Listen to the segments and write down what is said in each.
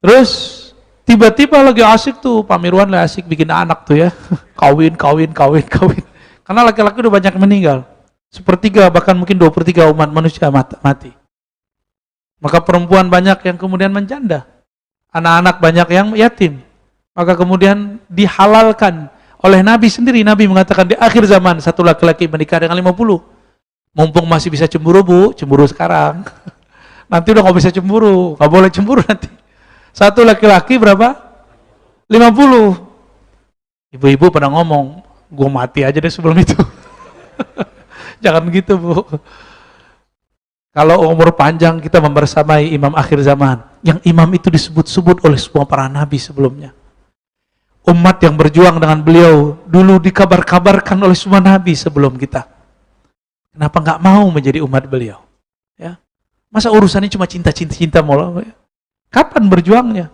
Terus tiba-tiba lagi asik tuh, Pak Mirwan lagi asik bikin anak tuh ya. Kawin, kawin, kawin, kawin. Karena laki-laki udah banyak meninggal. Sepertiga bahkan mungkin 2/3 umat manusia mati. Maka perempuan banyak yang kemudian menjanda. Anak-anak banyak yang yatim. Maka kemudian dihalalkan oleh Nabi sendiri. Nabi mengatakan di akhir zaman satu laki-laki menikah dengan 50. Mumpung masih bisa cemburu bu, cemburu sekarang. Nanti udah gak bisa cemburu, gak boleh cemburu nanti. Satu laki-laki berapa? 50. Ibu-ibu pada ngomong, gue mati aja deh sebelum itu. Jangan gitu bu. Kalau umur panjang kita membersamai imam akhir zaman. Yang imam itu disebut-sebut oleh semua para nabi sebelumnya. Umat yang berjuang dengan beliau dulu dikabar-kabarkan oleh semua nabi sebelum kita. Kenapa nggak mau menjadi umat beliau? Ya, masa urusannya cuma cinta-cinta mulu? Kapan berjuangnya?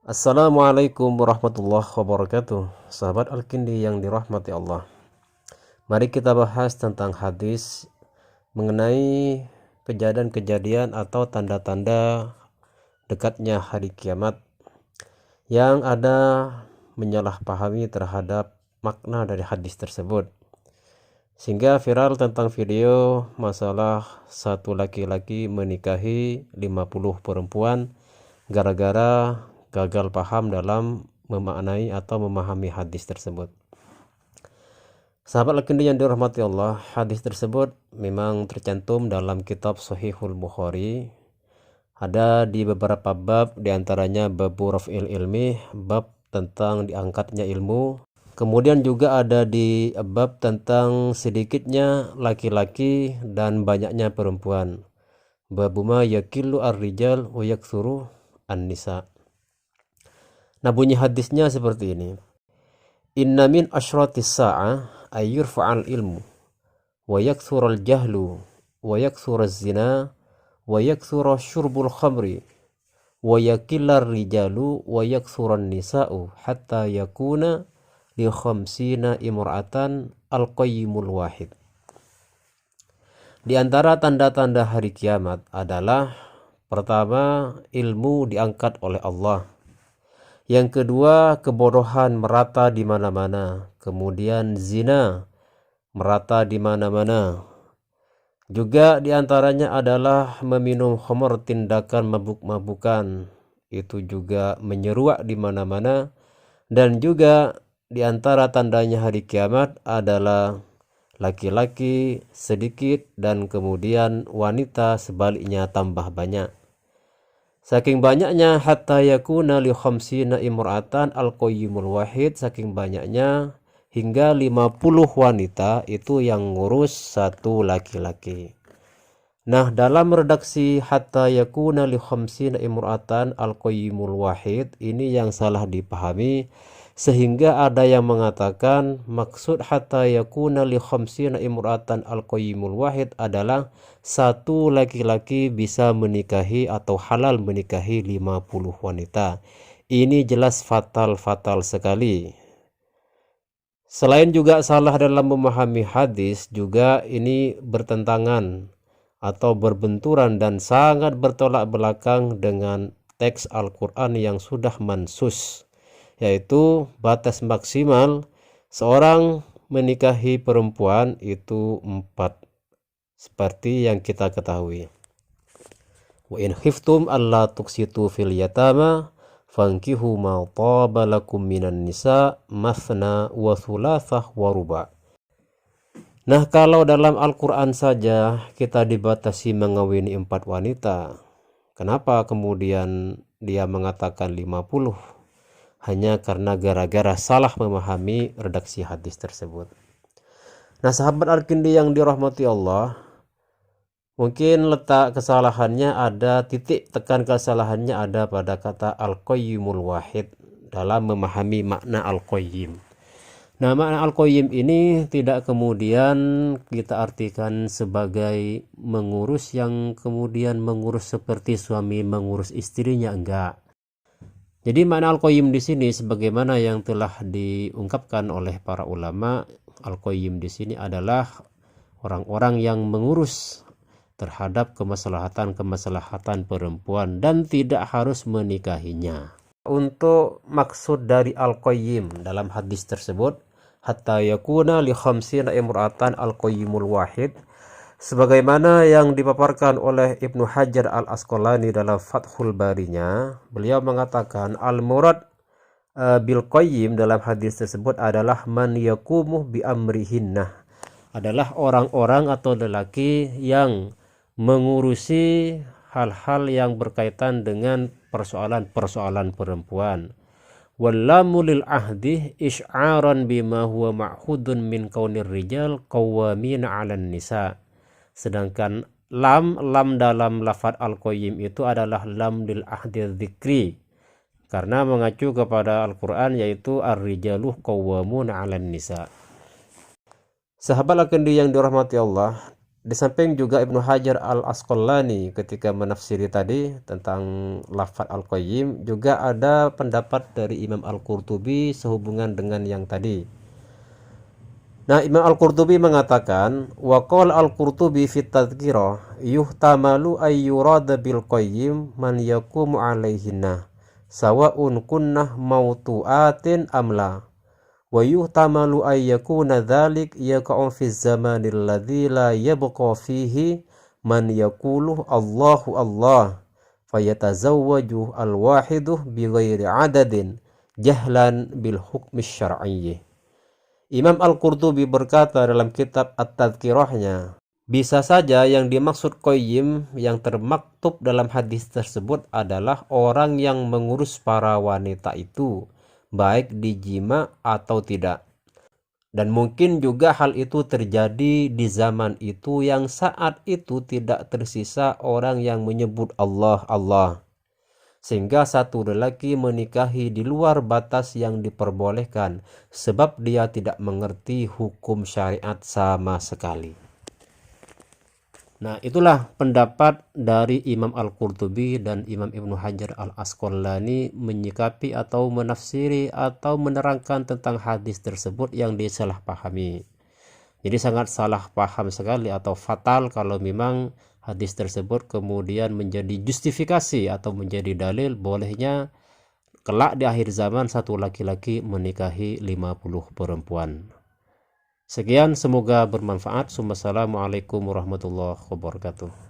Assalamualaikum warahmatullahi wabarakatuh. Sahabat Al-Kindi yang dirahmati Allah, mari kita bahas tentang hadis mengenai kejadian-kejadian atau tanda-tanda dekatnya hari kiamat yang ada menyalahpahami terhadap makna dari hadis tersebut, sehingga viral tentang video masalah satu laki-laki menikahi 50 perempuan gara-gara gagal paham dalam memaknai atau memahami hadis tersebut. Sahabat Al-Kindi yang dirahmati Allah, hadis tersebut memang tercantum dalam kitab Sahihul Bukhari. Ada di beberapa bab, diantaranya bab raf'il ilmi, bab tentang diangkatnya ilmu. Kemudian juga ada di bab tentang sedikitnya laki-laki dan banyaknya perempuan. Babuma yakillu ar-rijal wa yaktsuru an-nisa. Nah, bunyi hadisnya seperti ini. Inna min asyratis sa'ah ayyurfa'al ilmu wa yakthural jahlu wa yakthuraz zina wa yakthura syurbul khamri wa yakillar rijalu wa yakthuran nisa'u hatta yakuna li khamsina imra'atan al-qayyimul wahid. Di antara tanda-tanda hari kiamat adalah pertama, ilmu diangkat oleh Allah. Yang kedua, kebodohan merata di mana-mana. Kemudian zina merata di mana-mana. Juga diantaranya adalah meminum khamr, tindakan mabuk-mabukan. Itu juga menyeruak di mana-mana. Dan juga diantara tandanya hari kiamat adalah laki-laki sedikit dan kemudian wanita sebaliknya tambah banyak. Saking banyaknya hatta yakuna li khamsina imra'atan al-qayyimul wahid, saking banyaknya hingga 50 wanita itu yang ngurus satu laki-laki. Nah, dalam redaksi hatta yakuna li khamsina imra'atan al-qayyimul wahid ini yang salah dipahami, sehingga ada yang mengatakan maksud hatta yakuna li khamsina imra'atan al-qayyimul wahid adalah satu laki-laki bisa menikahi atau halal menikahi 50 wanita. Ini jelas fatal sekali. Selain juga salah dalam memahami hadis, juga ini bertentangan atau berbenturan dan sangat bertolak belakang dengan teks Al-Quran yang sudah mansus, yaitu batas maksimal seorang menikahi perempuan itu 4, seperti yang kita ketahui. Wa in khiftum alla tuqsitu fil yatama fankihu ma taba lakum minan nisa mathna wa thulathah wa ruba'. Nah, kalau dalam Al-Quran saja kita dibatasi mengawini 4 wanita, kenapa kemudian dia mengatakan 50? Hanya karena gara-gara salah memahami redaksi hadis tersebut. Nah, sahabat Al-Kindi yang dirahmati Allah, mungkin letak kesalahannya ada, titik tekan kesalahannya ada pada kata al-qayyimul wahid dalam memahami makna al-qayyim. Nah, makna al-qayyim ini tidak kemudian kita artikan sebagai mengurus yang kemudian mengurus seperti suami mengurus istrinya, enggak. Jadi makna al-qayyim di sini sebagaimana yang telah diungkapkan oleh para ulama, al-qayyim di sini adalah orang-orang yang mengurus terhadap kemaslahatan perempuan dan tidak harus menikahinya. Untuk maksud dari al-qayyim dalam hadis tersebut, hatta yakuna li khamsina imra'atan al-qayyimul wahid, sebagaimana yang dipaparkan oleh Ibnu Hajar al-Asqalani dalam Fathul Barinya. Beliau mengatakan al-murad bil qayyim dalam hadis tersebut adalah man yaqumu bi amrihinnah, adalah orang-orang atau lelaki yang mengurusi hal-hal yang berkaitan dengan persoalan-persoalan perempuan. Wallamu lil ahdi isy'aran bima huwa ma'hudun min kaunir rijal qawwamina 'alan nisa. Sedangkan lam dalam lafaz al-qayyim itu adalah lam lil ahdi dzikri, karena mengacu kepada Al-Qur'an, yaitu ar-rijalu qawwamuna 'alan nisa. Sahabat Al-Kandi yang dirahmati Allah, di samping juga Ibnu Hajar al-Asqalani ketika menafsiri tadi tentang lafaz al-qayyim, juga ada pendapat dari Imam Al-Qurtubi sehubungan dengan yang tadi. Nah, Imam Al-Qurtubi mengatakan, wa qala Al-Qurtubi fi tadhkirah yuhtamalu ay yurada bil qayyim man yaqumu 'alaihinna sawa'un kunnah mautu'atin amla. Wa yuhtamalu ay yakuna dhalik yaqa'u fi zamanil ladzi la yabqa fihi man yaqulu Allahu Allah fayatazawwaju al-wahidu bighairi adadin jahlan bil hukmi syar'i. Imam Al-Qurtubi berkata dalam kitab At-Tadhkirahnya, bisa saja yang dimaksud qayyim yang termaktub dalam hadis tersebut adalah orang yang mengurus para wanita itu, baik dijima atau tidak. Dan mungkin juga hal itu terjadi di zaman itu yang saat itu tidak tersisa orang yang menyebut Allah, Allah. Sehingga satu lelaki menikahi di luar batas yang diperbolehkan sebab dia tidak mengerti hukum syariat sama sekali. Nah, itulah pendapat dari Imam Al-Qurtubi dan Imam Ibnu Hajar al-Asqalani menyikapi atau menafsiri atau menerangkan tentang hadis tersebut yang disalahpahami. Jadi sangat salah paham sekali atau fatal kalau memang hadis tersebut kemudian menjadi justifikasi atau menjadi dalil bolehnya kelak di akhir zaman satu laki-laki menikahi 50 perempuan. Sekian, semoga bermanfaat. Wassalamualaikum warahmatullahi wabarakatuh.